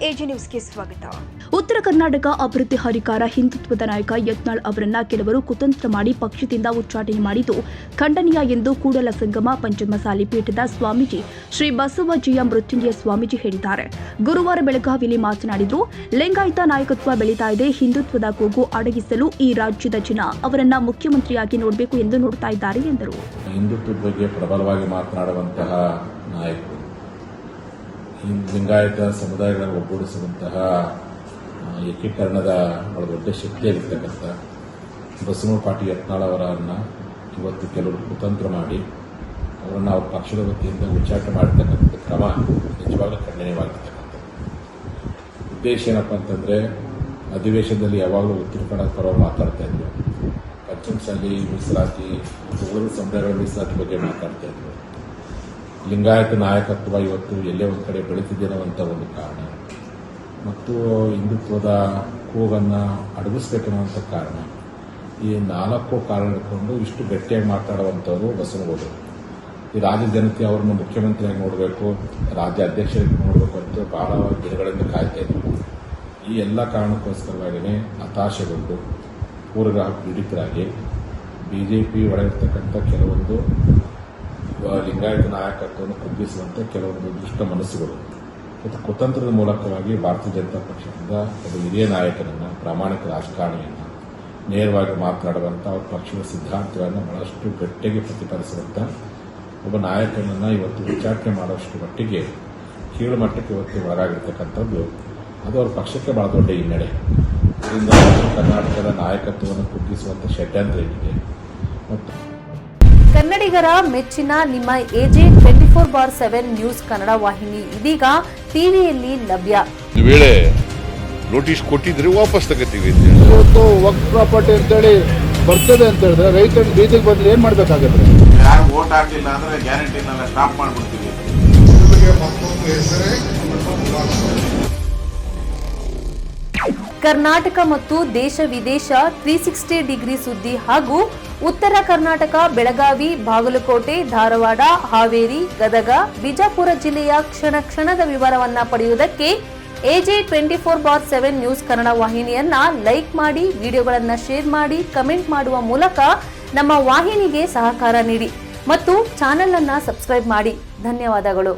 AG ನ್ಯೂಸ್ಗೆ ಸ್ವಾಗತ. ಉತ್ತರ ಕರ್ನಾಟಕ ಅಭಿವೃದ್ಧಿ ಹರಿಕಾರ ಹಿಂದುತ್ವದ ನಾಯಕ ಯತ್ನಾಳ್ ಅವರನ್ನ ಕೆಲವರು ಕುತಂತ್ರ ಮಾಡಿ ಪಕ್ಷದಿಂದ ಉಚ್ಚಾಟನೆ ಮಾಡಿದ್ದು ಖಂಡನೀಯ ಎಂದು ಕೂಡಲ ಸಂಗಮ ಪಂಚಮಸಾಲಿ ಪೀಠದ ಸ್ವಾಮೀಜಿ ಶ್ರೀ ಬಸವಜಯ ಮೃತ್ಯುಂಜಯ ಸ್ವಾಮೀಜಿ ಹೇಳಿದ್ದಾರೆ. ಗುರುವಾರ ಬೆಳಗಾವಿಯಲ್ಲಿ ಮಾತನಾಡಿದರು. ಲಿಂಗಾಯತ ನಾಯಕತ್ವ ಬೆಳೀತಾ ಇದೆ. ಹಿಂದುತ್ವದ ಕೂಗು ಅಡಗಿಸಲು ಈ ರಾಜ್ಯದ ಜನ ಅವರನ್ನ ಮುಖ್ಯಮಂತ್ರಿಯಾಗಿ ನೋಡಬೇಕು ಎಂದು ನೋಡ್ತಾ ಇದ್ದಾರೆ ಎಂದರು. ಹಿಂದುತ್ವದ ಬಗ್ಗೆ ಪ್ರಬಲವಾಗಿ ಮಾತನಾಡುವಂತಹ ನಾಯಕರು, ಲಿಂಗಾಯತ ಸಮುದಾಯಗಳನ್ನು ಒಗ್ಗೂಡಿಸುವಂತಹ ಏಕೀಕರಣದ ಬಹಳ ದೊಡ್ಡ ಶಕ್ತಿಯಾಗಿರ್ತಕ್ಕಂಥ ಬಸವ ಪಾಟೀಲ್ ಯತ್ನಾಳ್ ಅವರನ್ನು ಇವತ್ತು ಕೆಲವರು ಕುತಂತ್ರ ಮಾಡಿ ಅವರನ್ನು ಅವ್ರ ಪಕ್ಷದ ವತಿಯಿಂದ ಉಚ್ಚಾಟನೆ ಮಾಡತಕ್ಕಂಥ ಕ್ರಮ ನಿಜವಾಗ್ಲೂ ಖಂಡನೀಯವಾಗಿರ್ತಕ್ಕಂಥದ್ದು. ಉದ್ದೇಶ ಏನಪ್ಪ ಅಂತಂದರೆ, ಅಧಿವೇಶನದಲ್ಲಿ ಯಾವಾಗಲೂ ಉತ್ತರ ಕನ್ನಡ ಪರವಾಗಿ ಮಾತಾಡ್ತಾ ಇದ್ರು, ಪಂಚಮಸಾಲಿ ಮೀಸಲಾತಿ ಮತ್ತು ಉಳಿದ ಸಮುದಾಯಗಳ ಮೀಸಲಾತಿ ಬಗ್ಗೆ ಮಾತಾಡ್ತಾ ಇದ್ರು. ಲಿಂಗಾಯತ ನಾಯಕತ್ವ ಇವತ್ತು ಎಲ್ಲೇ ಒಂದು ಕಡೆ ಬೆಳೀತಿದೆ ಅನ್ನುವಂಥ ಒಂದು ಕಾರಣ ಮತ್ತು ಹಿಂದುತ್ವದ ಕೂಗನ್ನು ಅಡಗಿಸ್ಬೇಕನ್ನುವಂಥ ಕಾರಣ, ಈ 4 ಕಾರಣ ಇಟ್ಕೊಂಡು ಇಷ್ಟು ಗಟ್ಟಿಯಾಗಿ ಮಾತಾಡುವಂಥವ್ರು ಬಸವನಗೌಡರು. ಈ ರಾಜ್ಯ ಜನತೆ ಅವರನ್ನು ಮುಖ್ಯಮಂತ್ರಿಯಾಗಿ ನೋಡಬೇಕು, ರಾಜ್ಯ ಅಧ್ಯಕ್ಷರಾಗಿ ನೋಡಬೇಕು ಅಂತ ಬಹಳ ದಿನಗಳಿಂದ ಕಾಯ್ತಾ ಇದ್ರು. ಈ ಎಲ್ಲ ಕಾರಣಕ್ಕೋಸ್ಕರವಾಗಿಯೇ ಹತಾಶೆಗೊಂಡು ಪೂರ್ವಗ್ರಹ ಪೀಡಿತರಾಗಿ ಬಿಜೆಪಿ ಒಳಗಿರ್ತಕ್ಕಂಥ ಕೆಲವೊಂದು ಲಿಂಗಾಯತ ನಾಯಕತ್ವವನ್ನು ಕುಗ್ಗಿಸುವಂತೆ ಕೆಲವೊಂದು ದುಷ್ಟ ಮನಸ್ಸುಗಳು ಮತ್ತು ಕುತಂತ್ರದ ಮೂಲಕವಾಗಿ ಭಾರತೀಯ ಜನತಾ ಪಕ್ಷದಿಂದ ಒಬ್ಬ ಹಿರಿಯ ನಾಯಕನನ್ನು, ಪ್ರಾಮಾಣಿಕ ರಾಜಕಾರಣಿಯನ್ನು ನೇರವಾಗಿ ಮಾತನಾಡುವಂಥ ಅವ್ರ ಪಕ್ಷದ ಸಿದ್ಧಾಂತಗಳನ್ನು ಬಹಳಷ್ಟು ಗಟ್ಟಿಯಾಗಿ ಪ್ರತಿಪಾದಿಸುವಂಥ ಒಬ್ಬ ನಾಯಕನನ್ನು ಇವತ್ತು ಉಚ್ಚಾಟನೆ ಮಾಡುವಷ್ಟು ಮಟ್ಟಿಗೆ ಕೀಳು ಮಟ್ಟಕ್ಕೆ ಇವತ್ತು ಒಳಗಾಗಿರ್ತಕ್ಕಂಥದ್ದು ಅದು ಅವ್ರ ಪಕ್ಷಕ್ಕೆ ಬಹಳ ದೊಡ್ಡ ಹಿನ್ನಡೆ. ಇದರಿಂದ ಕರ್ನಾಟಕದ ನಾಯಕತ್ವವನ್ನು ಕುಗ್ಗಿಸುವಂಥ ಷಡ್ಯಂತ್ರ ಏನಿದೆ ಮತ್ತು ಕನ್ನಡಿಗರ ಮೆಚ್ಚಿನ ನಿಮ್ಮ ಎಜೆ 24/7 ನ್ಯೂಸ್ ಕನ್ನಡ ವಾಹಿನಿ ಇದೀಗ ಟಿವಿಯಲ್ಲಿ ಲಭ್ಯ. ಒಂದು ವೇಳೆ ನೋಟಿಸ್ ಕೊಟ್ಟಿದ್ರೆ ವಾಪಸ್ ತಗೋತೀವಿ. ಇವತ್ತು ವಕ್ಫ್ ಪ್ರಾಪರ್ಟಿ ಅಂತೇಳಿ ಬರ್ತದೆ ಅಂತ ಹೇಳಿದ್ರೆ ರೈತರು ಬೀದಿಗೆ ಬಂದ್ರೆ ಏನ್ ಮಾಡ್ಬೇಕಾಗತ್ತೆ? ಯಾರು ವೋಟ್ ಹಾಕಲಿಲ್ಲ ಅಂದ್ರೆ ಗ್ಯಾರಂಟಿನೆಲ್ಲ ಸ್ಟಾಪ್ ಮಾಡ್ಬಿಡ್ತೀವಿ. ಕರ್ನಾಟಕ ಮತ್ತು ದೇಶ ವಿದೇಶ 360 ಡಿಗ್ರಿ ಸುದ್ದಿ ಹಾಗೂ ಉತ್ತರ ಕರ್ನಾಟಕ, ಬೆಳಗಾವಿ, ಬಾಗಲಕೋಟೆ, ಧಾರವಾಡ, ಹಾವೇರಿ, ಗದಗ, ಬಿಜಾಪುರ ಜಿಲ್ಲೆಯ ಕ್ಷಣ ಕ್ಷಣದ ವಿವರವನ್ನ ಪಡೆಯುವುದಕ್ಕೆ ಎಜೆ 24/7 ನ್ಯೂಸ್ ಕನ್ನಡ ವಾಹಿನಿಯನ್ನ ಲೈಕ್ ಮಾಡಿ, ವಿಡಿಯೋಗಳನ್ನ ಶೇರ್ ಮಾಡಿ, ಕಮೆಂಟ್ ಮಾಡುವ ಮೂಲಕ ನಮ್ಮ ವಾಹಿನಿಗೆ ಸಹಕಾರ ನೀಡಿ ಮತ್ತು ಚಾನೆಲ್ ಅನ್ನ ಸಬ್ಸ್ಕ್ರೈಬ್ ಮಾಡಿ. ಧನ್ಯವಾದಗಳು.